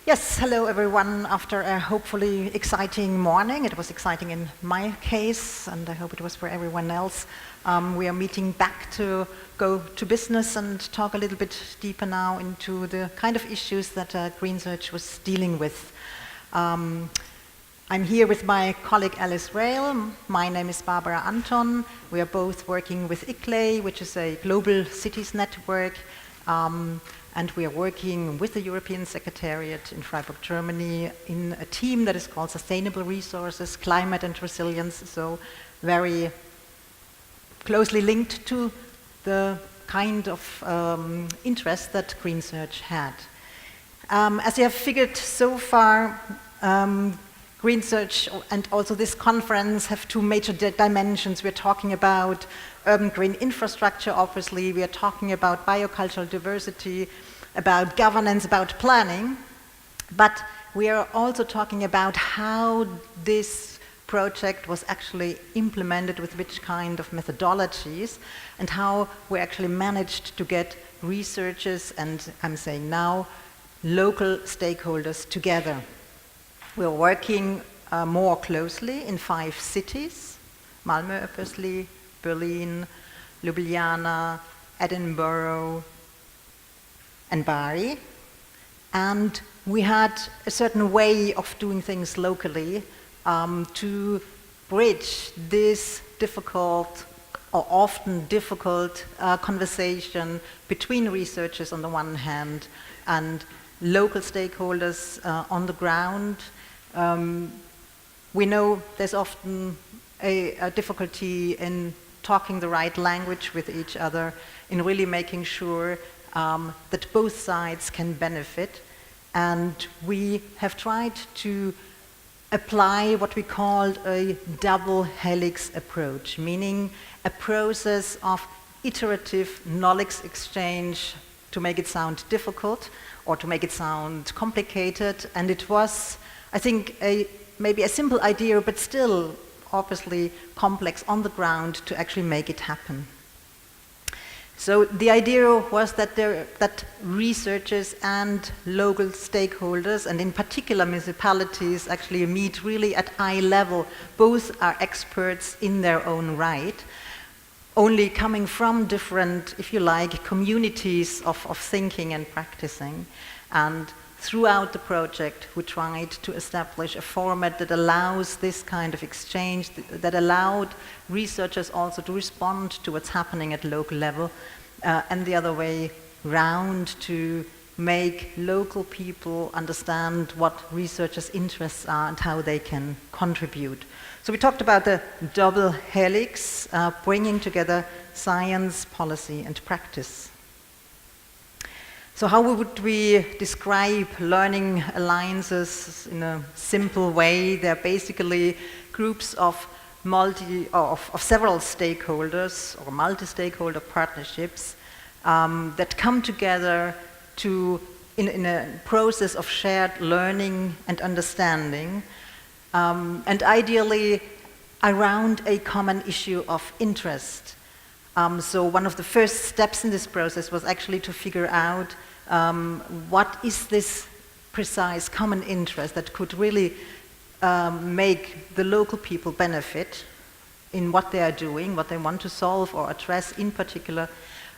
Yes, hello everyone. After a hopefully exciting morning, it was exciting in my case, and I hope it was for everyone else. We are meeting back to go to business and talk a little bit deeper now into the kind of issues that Greensearch was dealing with. I'm here with my colleague Alice Reil. My name is Barbara Anton. We are both working with ICLEI, which is a global cities network. And we are working with the European Secretariat in Freiburg, Germany, in a team that is called Sustainable Resources, Climate and Resilience, so very closely linked to the kind of interest that Greensearch had. As you have figured so far, Greensearch and also this conference have two major dimensions. We're talking about urban green infrastructure, obviously. We are talking about biocultural diversity, about governance, about planning. But we are also talking about how this project was actually implemented with which kind of methodologies and how we actually managed to get researchers and, I'm saying now, local stakeholders together. We're working more closely in 5 cities: Malmo, obviously, Berlin, Ljubljana, Edinburgh, and Bari. And we had a certain way of doing things locally to bridge this difficult or often difficult conversation between researchers on the one hand and local stakeholders on the ground. We know there's often a difficulty in talking the right language with each other, in really making sure that both sides can benefit. And we have tried to apply what we called a double helix approach, meaning a process of iterative knowledge exchange to make it sound difficult or to make it sound complicated. And it was, I think, maybe a simple idea, but still obviously complex on the ground to actually make it happen. So the idea was that researchers and local stakeholders, and in particular municipalities, actually meet really at eye level. Both are experts in their own right, only coming from different, if you like, communities of thinking and practicing. And throughout the project, we tried to establish a format that allows this kind of exchange, that allowed researchers also to respond to what's happening at local level, and the other way round, to make local people understand what researchers' interests are and how they can contribute. So we talked about the double helix, bringing together science, policy, and practice. So how would we describe learning alliances in a simple way? They're basically groups of several stakeholders or multi-stakeholder partnerships that come together in a process of shared learning and understanding, and ideally around a common issue of interest. So one of the first steps in this process was actually to figure out what is this precise common interest that could really make the local people benefit in what they are doing, what they want to solve or address in particular,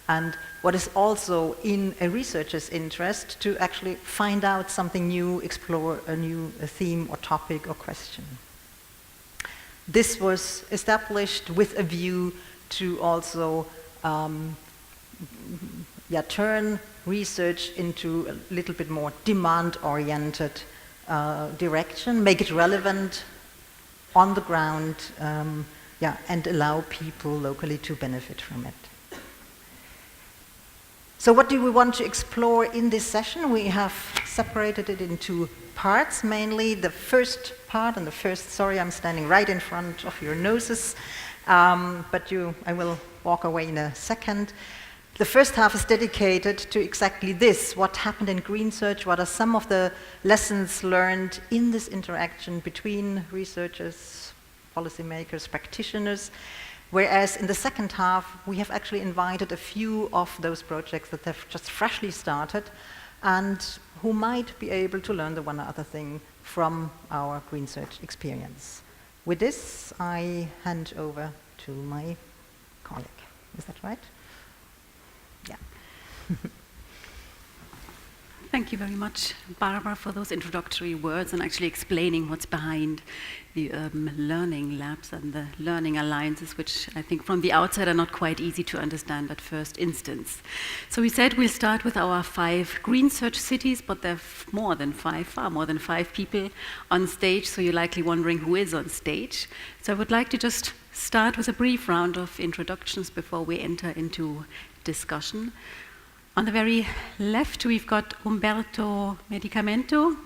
and what is also in a researcher's interest to actually find out something new, explore a new theme or topic or question. This was established with a view to also turn research into a little bit more demand-oriented direction, make it relevant on the ground, and allow people locally to benefit from it. So what do we want to explore in this session? We have separated it into parts, mainly the first part, and sorry, I'm standing right in front of your noses, but I will walk away in a second. The first half is dedicated to exactly this: what happened in Greensearch, what are some of the lessons learned in this interaction between researchers, policymakers, practitioners, whereas in the second half we have actually invited a few of those projects that have just freshly started and who might be able to learn the one or other thing from our Green Search experience. With this, I hand over to my colleague. Is that right? Yeah. Thank you very much, Barbara, for those introductory words and actually explaining what's behind the learning labs and the learning alliances, which I think from the outside are not quite easy to understand at first instance. So we said we'll start with our 5 Green Search cities, but there are more than 5, far more than 5 people on stage, so you're likely wondering who is on stage. So I would like to just start with a brief round of introductions before we enter into discussion. On the very left, we've got Umberto Medicamento.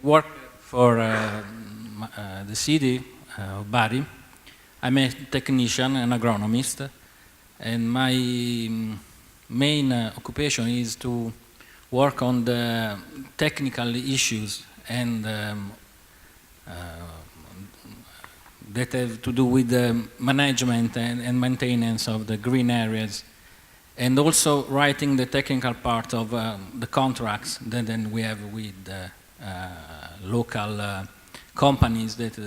Work for the city of Bari. I'm a technician and agronomist, and my main occupation is to work on the technical issues and that have to do with the management and maintenance of the green areas, and also writing the technical part of the contracts that then we have with local companies that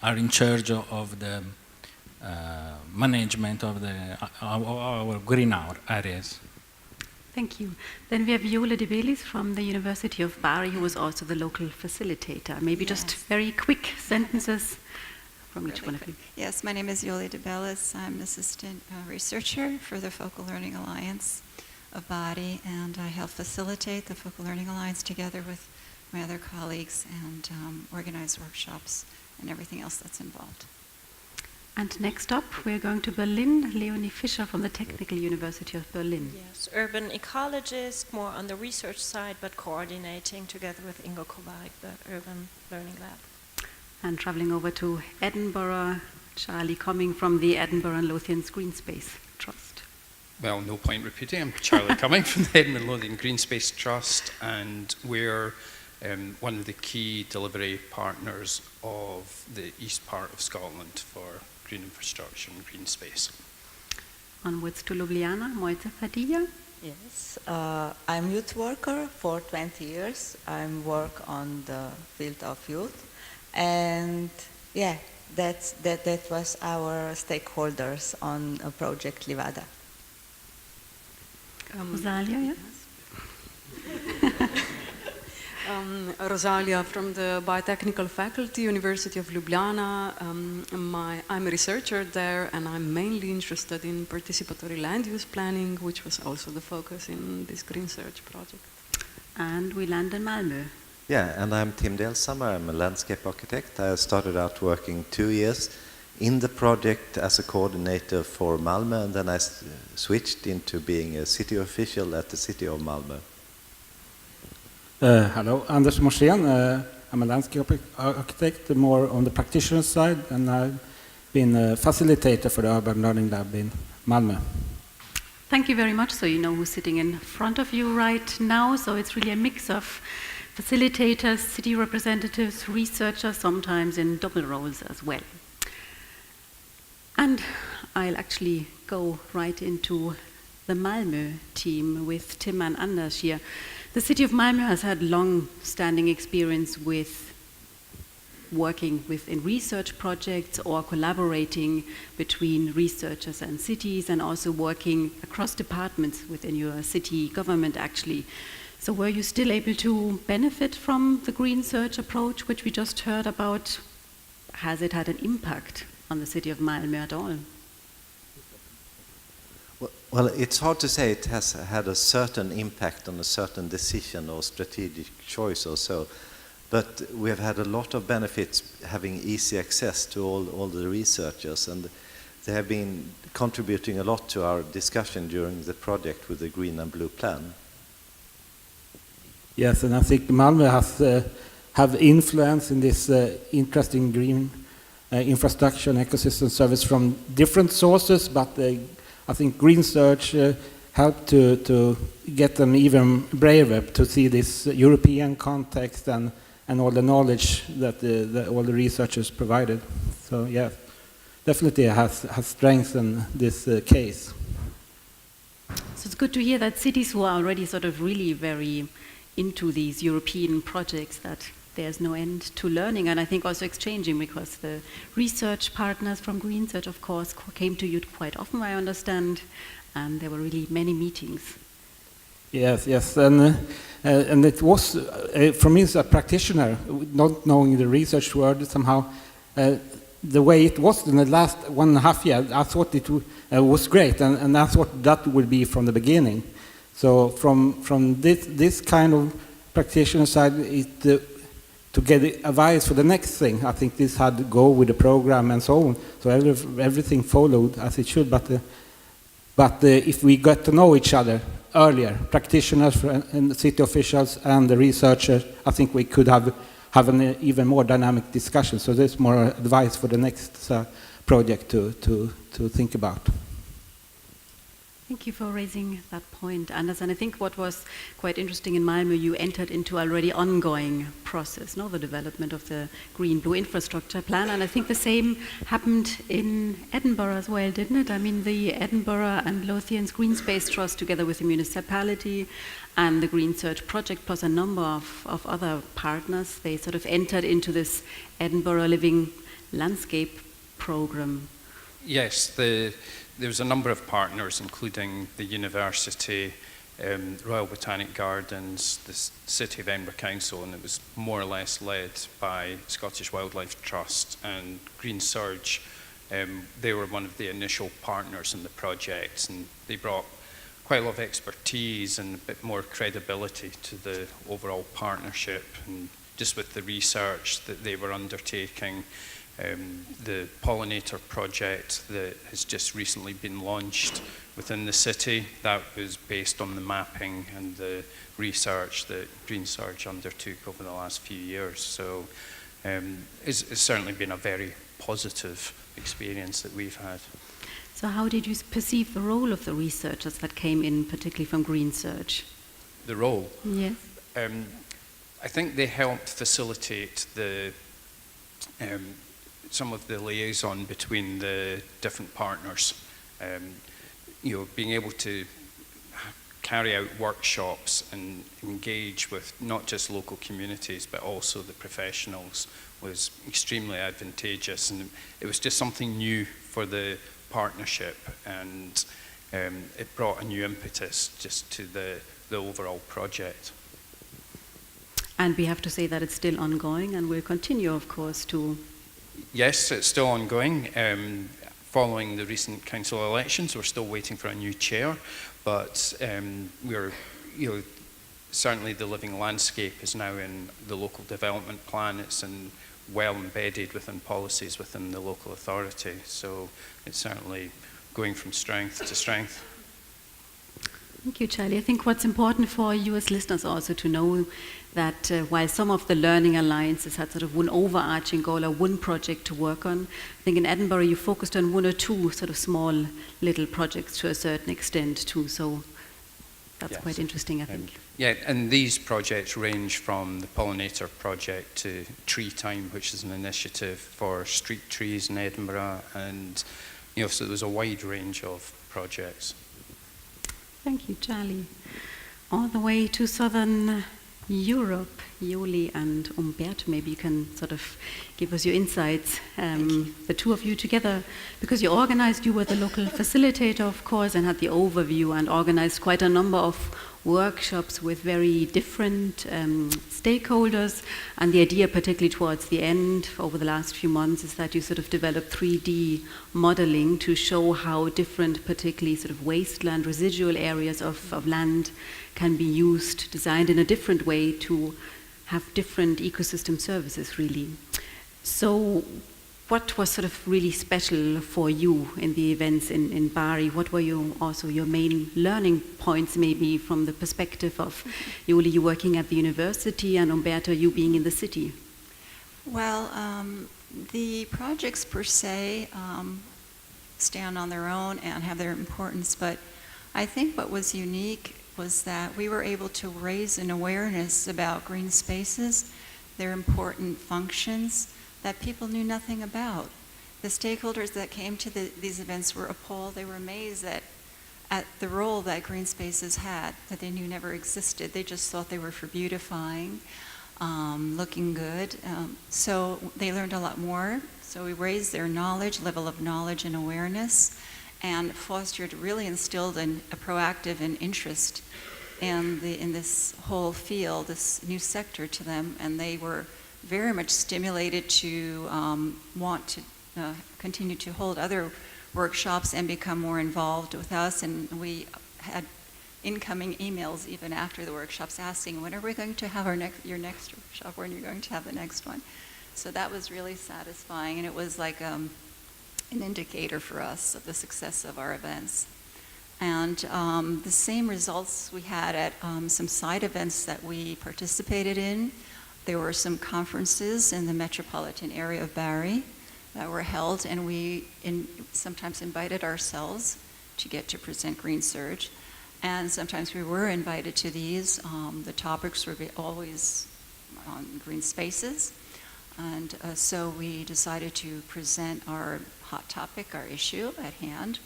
are in charge of the management of our green areas. Thank you. Then we have Yole DeBellis from the University of Bari, who was also the local facilitator. Maybe just very quick sentences from each one of you. Yes, my name is Yole DeBellis. I'm an assistant researcher for the Focal Learning Alliance of Bari, and I help facilitate the Focal Learning Alliance together with my other colleagues and organize workshops and everything else that's involved. And next up, we're going to Berlin. Leonie Fischer from the Technical University of Berlin. Yes, urban ecologist, more on the research side, but coordinating together with Ingo Kovarik, the Urban Learning Lab. And traveling over to Edinburgh, Charlie Cummings from the Edinburgh and Lothian's Green Space Trust. Well, no point repeating. I'm Charlie Cummings from the Edinburgh and Lothian Green Space Trust, and we're one of the key delivery partners of the east part of Scotland for green infrastructure and green space. Onwards to Ljubljana, Mojca Fajdiga. Yes, I'm youth worker for 20 years. I work on the field of youth, and yeah, that was our stakeholders on a project Livada. Rozalija, yes. Rozalija from the Biotechnical Faculty, University of Ljubljana. I'm a researcher there, and I'm mainly interested in participatory land use planning, which was also the focus in this Green Search project. And we land in Malmö. Yeah, and I'm Tim Delshammar. I'm a landscape architect. I started out working 2 years in the project as a coordinator for Malmö, and then I switched into being a city official at the city of Malmö. Hello, Anders Mårsén. I'm a landscape architect, more on the practitioner side, and I've been a facilitator for the Urban Learning Lab in Malmö. Thank you very much. So you know who's sitting in front of you right now. So it's really a mix of facilitators, city representatives, researchers, sometimes in double roles as well. And I'll actually go right into the Malmö team with Tim and Anders here. The city of Malmö has had long-standing experience with working within research projects or collaborating between researchers and cities, and also working across departments within your city government, actually. So were you still able to benefit from the Green Search approach, which we just heard about? Has it had an impact on the city of Malmö at all? Well, it's hard to say it has had a certain impact on a certain decision or strategic choice or so, but we have had a lot of benefits having easy access to all the researchers, and they have been contributing a lot to our discussion during the project with the Green and Blue Plan. Yes, and I think Malmö has have influence in this interesting green infrastructure and ecosystem service from different sources, but I think Green Search helped to get them even braver to see this European context and all the knowledge that all the researchers provided. So yeah, definitely has strengthened this case. So So it's good to hear that cities who are already sort of really very into these European projects, that there's no end to learning, and I think also exchanging, because the research partners from Green Search, of course, came to you quite often, I understand, and there were really many meetings. Yes, and it was, for me as a practitioner, not knowing the research world somehow, the way it was in the last 1.5 years, I thought it was great, and I thought that would be from the beginning. So from this kind of practitioner side, to get advice for the next thing, I think this had to go with the program and so on. So everything followed as it should. But if we got to know each other earlier, practitioners and city officials and the researchers, I think we could have an even more dynamic discussion. So there's more advice for the next project to think about. Thank you for raising that point, Anders. And I think what was quite interesting in Malmo, you entered into already ongoing process, no? The development of the green-blue infrastructure plan. And I think the same happened in Edinburgh as well, didn't it? I mean, the Edinburgh and Lothian's Green Space Trust, together with the municipality and the Green Search Project, plus a number of other partners, they sort of entered into this Edinburgh Living Landscape program. Yes, there's a number of partners, including the university, Royal Botanic Gardens, the City of Edinburgh Council, and it was more or less led by Scottish Wildlife Trust and Green Surge. They were one of the initial partners in the project, and they brought quite a lot of expertise and a bit more credibility to the overall partnership, and just with the research that they were undertaking. The pollinator project that has just recently been launched within the city, that was based on the mapping and the research that Green Surge undertook over the last few years. So it's certainly been a very positive experience that we've had. So how did you perceive the role of the researchers that came in, particularly from Green Search? The role? Yes. I think they helped facilitate some of the liaison between the different partners. Being able to carry out workshops and engage with not just local communities but also the professionals was extremely advantageous, and it was just something new for the partnership, and it brought a new impetus just to the overall project. And we have to say that it's still ongoing and will continue, of course, to... Yes, it's still ongoing. Following the recent council elections, we're still waiting for a new chair, but we're, certainly the living landscape is now in the local development plan. It's well embedded within policies within the local authority, so it's certainly going from strength to strength. Thank you, Charlie. I think what's important for you as listeners also to know that while some of the learning alliances had sort of one overarching goal or one project to work on, I think in Edinburgh you focused on one or two sort of small little projects to a certain extent too, so that's quite interesting, I think. And these projects range from the pollinator project to Tree Time, which is an initiative for street trees in Edinburgh, and so there's a wide range of projects. Thank you, Charlie. All the way to southern Europe, Yole and Umberto, maybe you can sort of give us your insights, the two of you together, because you were the local facilitator, of course, and had the overview and organized quite a number of workshops with very different stakeholders, and the idea, particularly towards the end, over the last few months, is that you sort of develop 3D modeling to show how different, particularly sort of wasteland, residual areas of land can be used, designed in a different way to have different ecosystem services, really. So what was sort of really special for you in the events in Bari? What were your main learning points, maybe from the perspective of Yole, you working at the university, and Umberto, you being in the city? Well, the projects per se stand on their own and have their importance, but I think what was unique was that we were able to raise an awareness about green spaces, their important functions, that people knew nothing about. The stakeholders that came to these events were appalled. They were amazed that at the role that green spaces had that they knew never existed. They just thought they were for beautifying, looking good. So they learned a lot more. So we raised their knowledge, level of knowledge and awareness, and fostered, really instilled a proactive and interest in this whole field, this new sector to them, and they were very much stimulated to want to continue to hold other workshops and become more involved with us. And we had incoming emails even after the workshops asking, when are we going to have your next workshop? When are you going to have the next one? So that was really satisfying, and it was like an indicator for us of the success of our events. And the same results we had at some side events that we participated in. There were some conferences in the metropolitan area of Bari that were held, and we sometimes invited ourselves to get to present Green Surge. And sometimes we were invited to these. The topics were always on green spaces. And so we decided to present our hot topic, our issue at hand.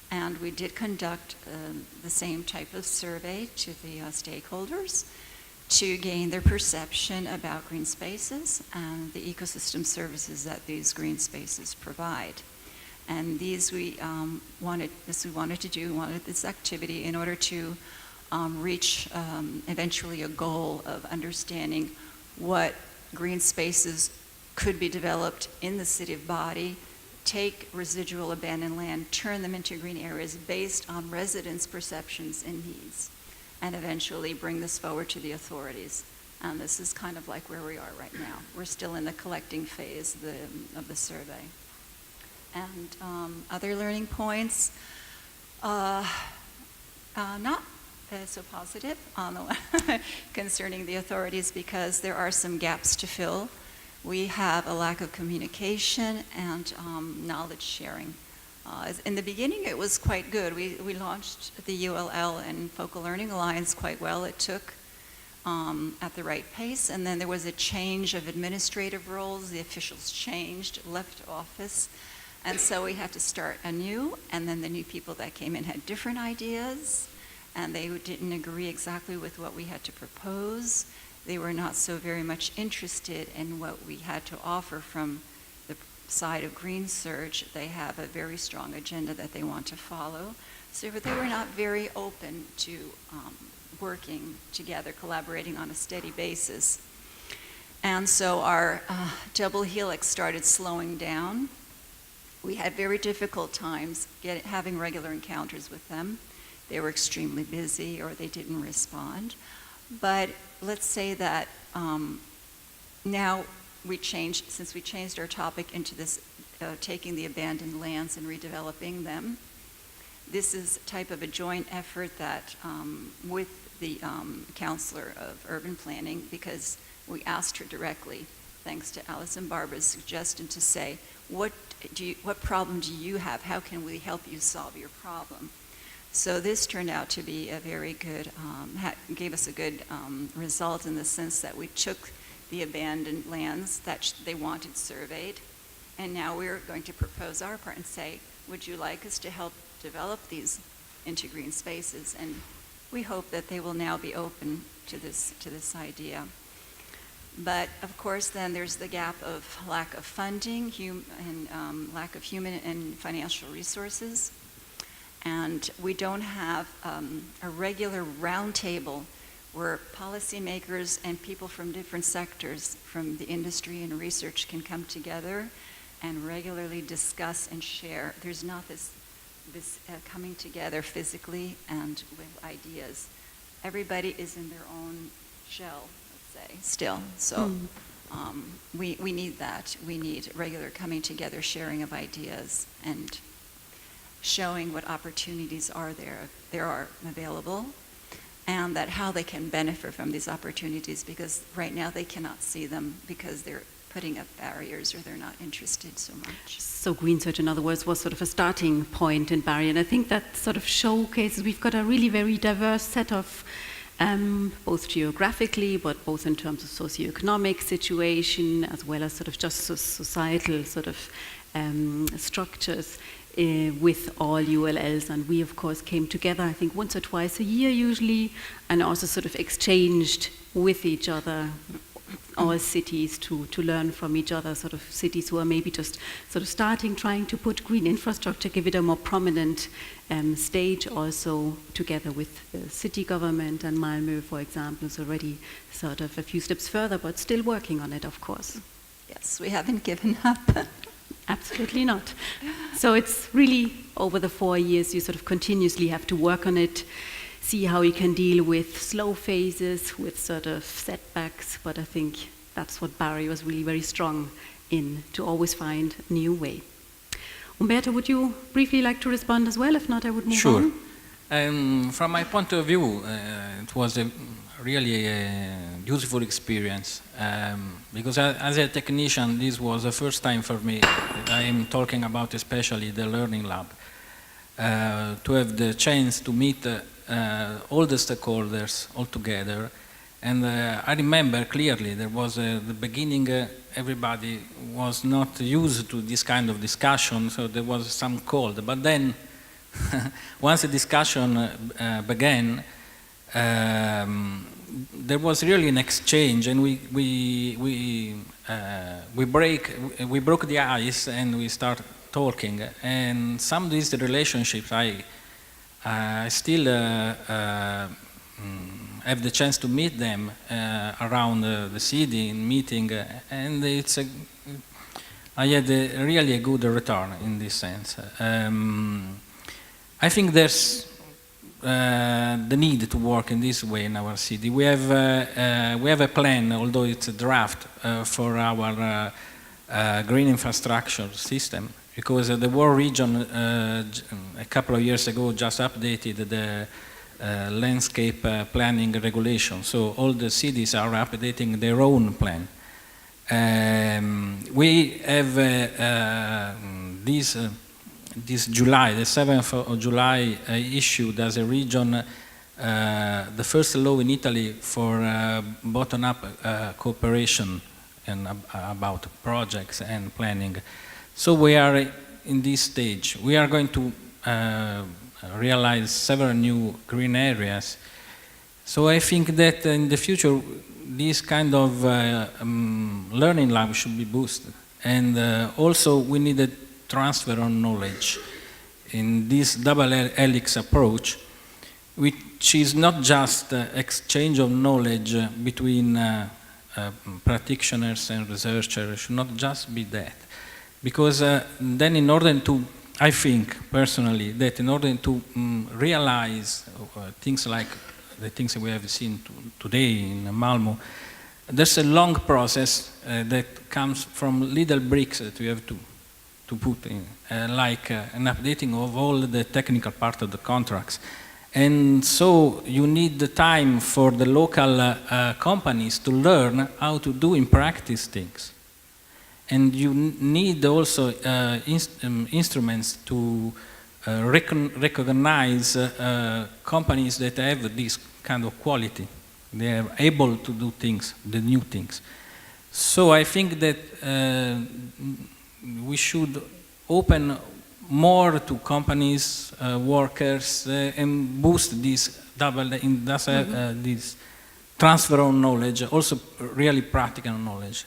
And we did conduct the same type of survey to the stakeholders to gain their perception about green spaces and the ecosystem services that these green spaces provide. And these we wanted this activity in order to reach eventually a goal of understanding what green spaces could be developed in the city of Bari, take residual abandoned land, turn them into green areas based on residents' perceptions and needs, and eventually bring this forward to the authorities. And this is kind of like where we are right now. We're still in the collecting phase of the survey. And other learning points, not so positive on the concerning the authorities, because there are some gaps to fill. We have a lack of communication and knowledge sharing. In the beginning, it was quite good. We launched the ULL and Focal Learning Alliance quite well. It took at the right pace, and then there was a change of administrative roles. The officials changed, left office, and so we had to start anew, and then the new people that came in had different ideas, and they didn't agree exactly with what we had to propose. They were not so very much interested in what we had to offer from the side of Green Surge. They have a very strong agenda that they want to follow. So they were not very open to working together, collaborating on a steady basis. And so our double helix started slowing down. We had very difficult times having regular encounters with them. They were extremely busy or they didn't respond. But let's say that now since we changed our topic into this, taking the abandoned lands and redeveloping them, this is type of a joint effort that with the counselor of urban planning, because we asked her directly, thanks to Alice and Barbara's suggestion, to say, what problem do you have? How can we help you solve your problem? So this turned out to be a very good, gave us a good result in the sense that we took the abandoned lands that they wanted surveyed, and now we're going to propose our part and say, would you like us to help develop these into green spaces? And we hope that they will now be open to this idea. But of course, then there's the gap of lack of funding and lack of human and financial resources. And we don't have a regular roundtable where policymakers and people from different sectors from the industry and research can come together and regularly discuss and share. There's not this coming together physically and with ideas. Everybody is in their own shell, let's say, still. So we need that. We need regular coming together, sharing of ideas, and showing what opportunities there are available, and that how they can benefit from these opportunities, because right now they cannot see them because they're putting up barriers or they're not interested so much. So Green Surge, in other words, was sort of a starting point in Bari, and I think that sort of showcases we've got a really very diverse set of both geographically, but both in terms of socioeconomic situation, as well as sort of just societal sort of structures. with all ULLs, and we of course came together, I think once or twice a year usually, and also sort of exchanged with each other, all cities, to learn from each other, sort of cities who are maybe just sort of starting, trying to put green infrastructure, give it a more prominent stage, also together with the city government, and Malmö, for example, is already sort of a few steps further, but still working on it, of course. Yes, we haven't given up. Absolutely not. So it's really, over the 4 years, you sort of continuously have to work on it, see how you can deal with slow phases, with sort of setbacks, but I think that's what Bari was really very strong in, to always find a new way. Umberto, would you briefly like to respond as well? If not, I would move on. Sure. From my point of view, it was really a useful experience, because as a technician, this was the first time for me, I am talking about especially the Learning Lab, to have the chance to meet all the stakeholders all together. And I remember clearly there was the beginning, everybody was not used to this kind of discussion, so there was some cold. But then, once the discussion began, there was really an exchange, and we broke the ice and we started talking. And some of these relationships, I still have the chance to meet them around the city in meeting, and I had really a good return in this sense. I think there's the need to work in this way in our city. We have a plan, although it's a draft, for our green infrastructure system, because the War region a couple of years ago just updated the landscape planning regulation. So all the cities are updating their own plan. We have this July, the 7th of July, issued as a region the first law in Italy for bottom-up cooperation and about projects and planning. So we are in this stage. We are going to realize several new green areas. So I think that in the future, this kind of learning lab should be boosted. And also we need a transfer of knowledge in this double helix approach, which is not just exchange of knowledge between practitioners and researchers. It should not just be that. Because then in order to, I think personally, that in order to realize things like the things that we have seen today in Malmo, there's a long process that comes from little bricks that we have to put in, like an updating of all the technical part of the contracts. And so you need the time for the local companies to learn how to do in practice things. And you need also instruments to recognize companies that have this kind of quality. They are able to do things, the new things. So I think that we should open more to companies, workers, and boost this this transfer of knowledge, also really practical knowledge.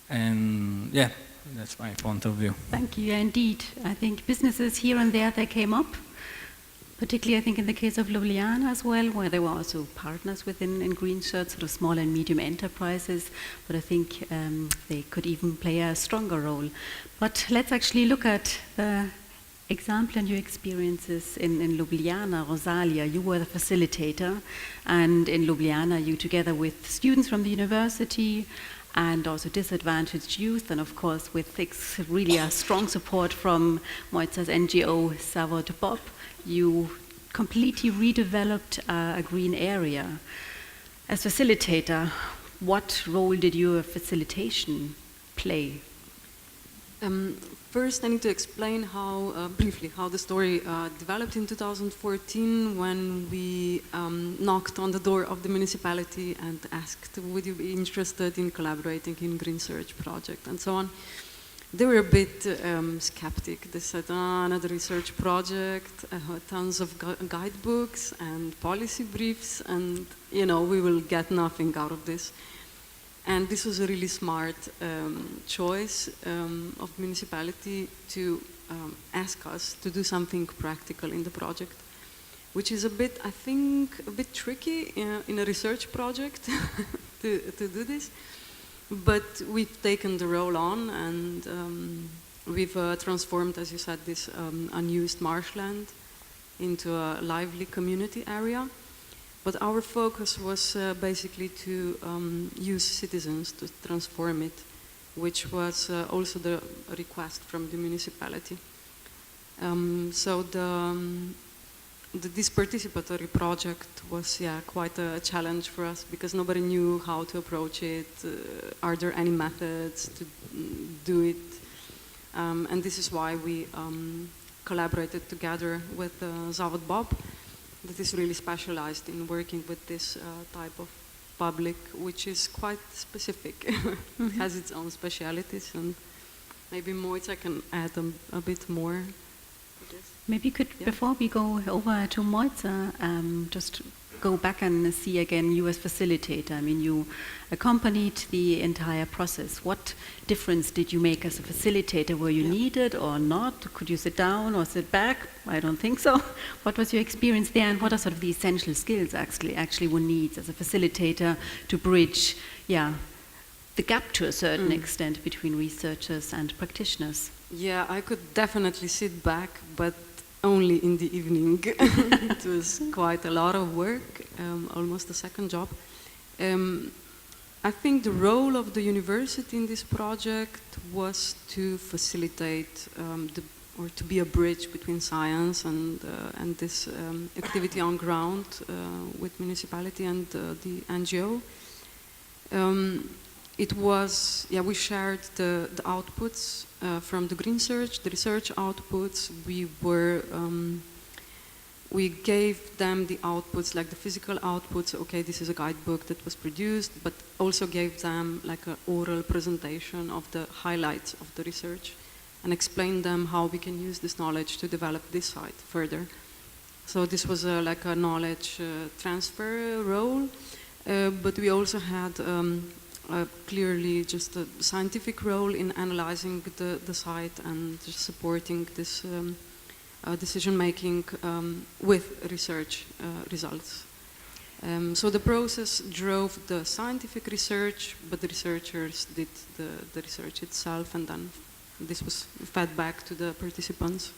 And yeah, that's my point of view. Thank you. Indeed, I think businesses here and there, they came up, particularly I think in the case of Ljubljana as well, where there were also partners within Green Shirt, sort of small and medium enterprises, but I think they could even play a stronger role. But let's actually look at the example and your experiences in Ljubljana. Rozalija, you were the facilitator, and in Ljubljana you, together with students from the university and also disadvantaged youth, and of course with really a strong support from Mojca's NGO Zavod Bob, you completely redeveloped a green area. As facilitator, what role did your facilitation play? First, I need to explain how, briefly, how the story developed in 2014 when we knocked on the door of the municipality and asked, would you be interested in collaborating in Green Search project and so on. they were a bit skeptic. They said, another research project, tons of guidebooks and policy briefs, and we will get nothing out of this. And this was a really smart choice of municipality to ask us to do something practical in the project, which is I think, a bit tricky in a research project to do this. But we've taken the role on, and we've transformed, as you said, this unused marshland into a lively community area. But our focus was basically to use citizens to transform it, which was also the request from the municipality. So this participatory project was quite a challenge for us, because nobody knew how to approach it. Are there any methods to do it? And this is why we collaborated together with Zavod Bob, that is really specialized in working with this type of public, which is quite specific. It has its own specialities, and maybe Mojca can add a bit more. Maybe you could, before we go over to Mojca, just go back and see again you as facilitator. I mean, you accompanied the entire process. What difference did you make as a facilitator? Were you needed or not? Could you sit down or sit back? I don't think so. What was your experience there, and what are sort of the essential skills actually one needs as a facilitator to bridge, the gap to a certain extent between researchers and practitioners? Yeah, I could definitely sit back, but only in the evening. It was quite a lot of work, almost a second job. I think the role of the university in this project was to facilitate or to be a bridge between science and this activity on ground with municipality and the NGO. It was, we shared the outputs from the Green Search, the research outputs. We gave them the outputs, like the physical outputs. Okay, this is a guidebook that was produced, but also gave them like an oral presentation of the highlights of the research and explained them how we can use this knowledge to develop this site further. So this was like a knowledge transfer role, but we also had clearly just a scientific role in analyzing the site and just supporting this decision making with research results. So the process drove the scientific research, but the researchers did the research itself, and then this was fed back to the participants.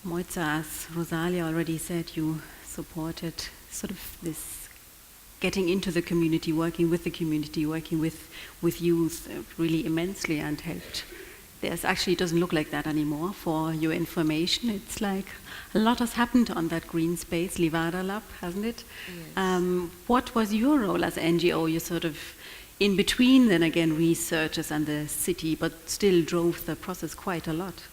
Mojca, as Rozalija already said, you supported sort of this getting into the community, working with the community, working with youth really immensely, and helped. It doesn't look like that anymore. For your information, it's like a lot has happened on that green space, Livada Lab, hasn't it? Yes. What was your role as NGO? You sort of in between, then again, researchers and the city, but still drove the process quite a lot.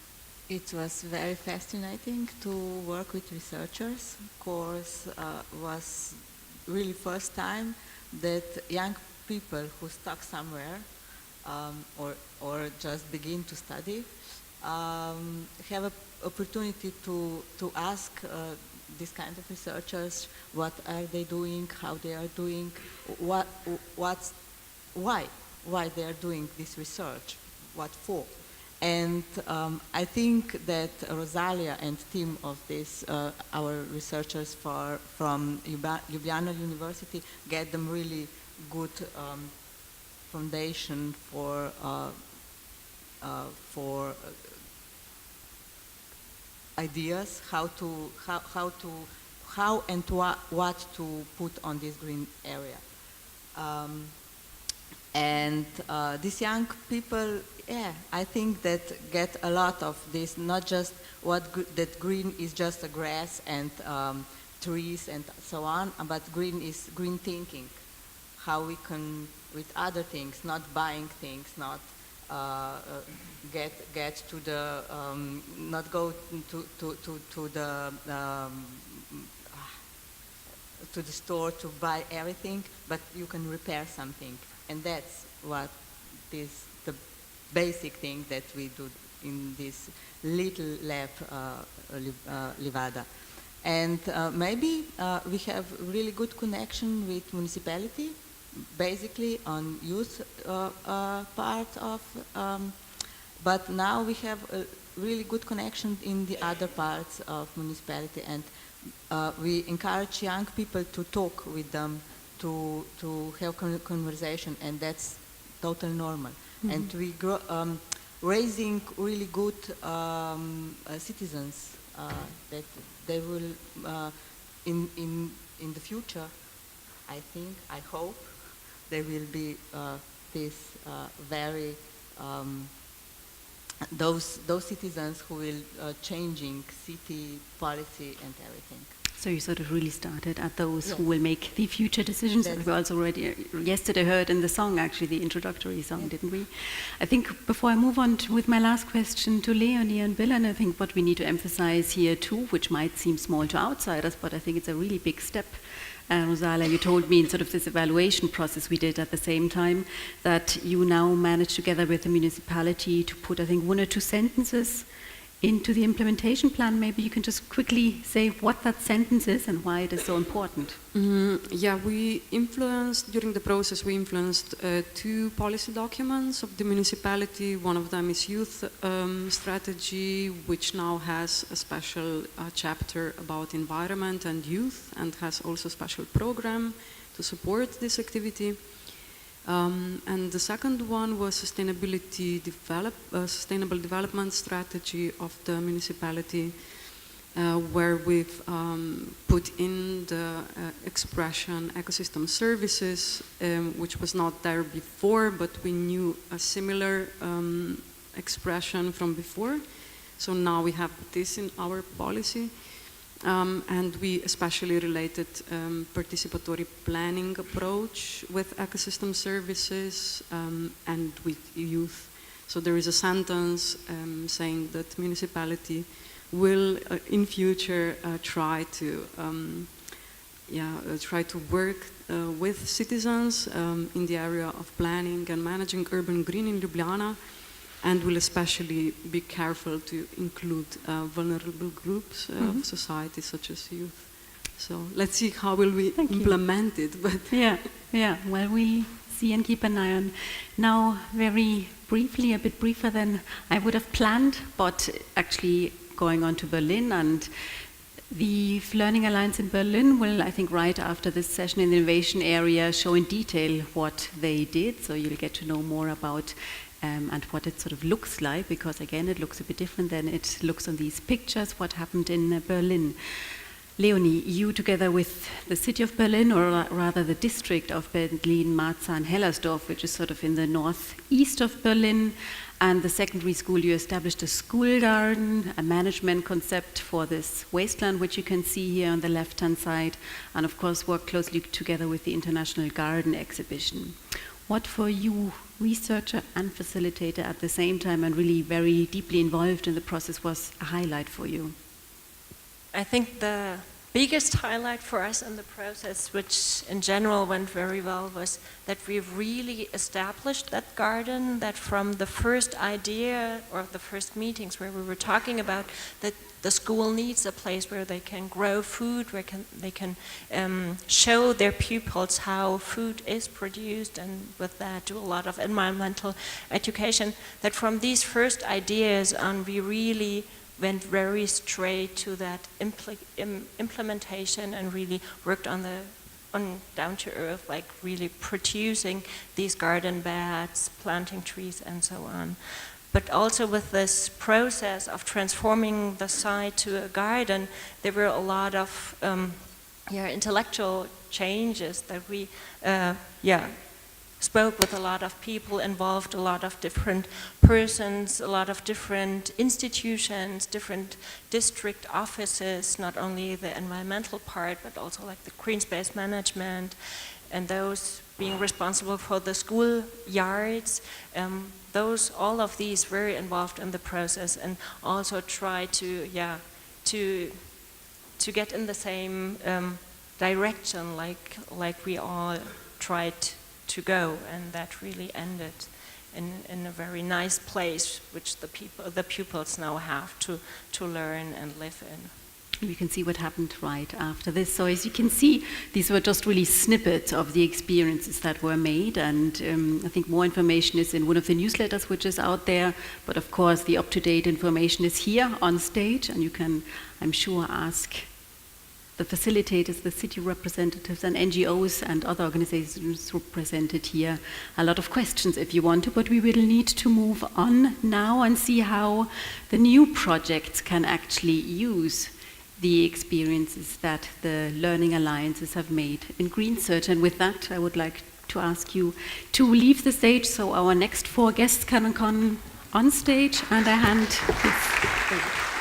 It was very fascinating to work with researchers. Of course, was really first time that young people who stuck somewhere or just begin to study have an opportunity to ask these kind of researchers what are they doing, how they are doing, why they are doing this research, what for. And I think that Rozalija and team of this, our researchers from Ljubljana University, get them really good foundation for ideas, how and what to put on this green area. And these young people, I think that get a lot of this, not just that green is just a grass and trees and so on, but green is green thinking, how we can, with other things, not buying things, not get to the, not go to the store to buy everything, but you can repair something. And that's what this the basic thing that we do in this little lab, Livada. And maybe we have really good connection with municipality, basically on youth part of, but now we have a really good connection in the other parts of municipality, and we encourage young people to talk with them, to have conversation, and that's totally normal. And we grow, raising really good citizens that they will in the future, I think, I hope, they will be this very those citizens who will changing city policy and everything. So you sort of really started at those who will make the future decisions. That we also already yesterday heard in the song, actually, the introductory song, didn't we? I think before I move on with my last question to Leonie and Bill, and I think what we need to emphasize here too, which might seem small to outsiders, but I think it's a really big step. Rozalija, you told me in sort of this evaluation process we did at the same time that you now managed together with the municipality to put, I think, 1 or 2 sentences into the implementation plan. Maybe you can just quickly say what that sentence is and why it is so important. Yeah, we influenced, during the process, we influenced 2 policy documents of the municipality. One of them is youth strategy, which now has a special chapter about environment and youth, and has also a special program to support this activity. And the second one was sustainable development strategy of the municipality, where we've put in the expression ecosystem services, which was not there before, but we knew a similar expression from before. So now we have this in our policy. And we especially related participatory planning approach with ecosystem services and with youth. So there is a sentence saying that municipality will in future try to work with citizens in the area of planning and managing urban green in Ljubljana, and will especially be careful to include vulnerable groups of society, such as youth. So let's see how will we implement it. But yeah. Well, we'll see and keep an eye on. Now, very briefly, a bit briefer than I would have planned, but actually going on to Berlin, and the Learning Alliance in Berlin will, I think, right after this session in the innovation area, show in detail what they did. So you'll get to know more about and what it sort of looks like, because again, it looks a bit different than it looks on these pictures, what happened in Berlin. Leonie, you together with the city of Berlin, or rather the district of Berlin, Mojca and Hellersdorf, which is sort of in the northeast of Berlin, and the secondary school, you established a school garden, a management concept for this wasteland, which you can see here on the left-hand side, and of course work closely together with the International Garden Exhibition. What for you, researcher and facilitator at the same time, and really very deeply involved in the process, was a highlight for you? I think the biggest highlight for us in the process, which in general went very well, was that we really established that garden, that from the first idea or the first meetings where we were talking about that the school needs a place where they can grow food, where they can show their pupils how food is produced, and with that do a lot of environmental education, that from these first ideas on we really went very straight to that implementation and really worked on down to earth, like really producing these garden beds, planting trees and so on. But also with this process of transforming the site to a garden, there were a lot of intellectual changes that we spoke with a lot of people, involved a lot of different persons, a lot of different institutions, different district offices, not only the environmental part, but also like the green space management, and those being responsible for the school yards. All of these were involved in the process, and also try to get in the same direction, like we all tried to go, and that really ended in a very nice place, which the pupils now have to learn and live in. You can see what happened right after this. So as you can see, these were just really snippets of the experiences that were made, and I think more information is in one of the newsletters which is out there, but of course the up-to-date information is here on stage, and you can, I'm sure, ask the facilitators, the city representatives and NGOs and other organizations represented here a lot of questions if you want to, but we will need to move on now and see how the new projects can actually use the experiences that the Learning Alliances have made in Green Search. And with that, I would like to ask you to leave the stage so our next 4 guests can come on stage, and I hand this over.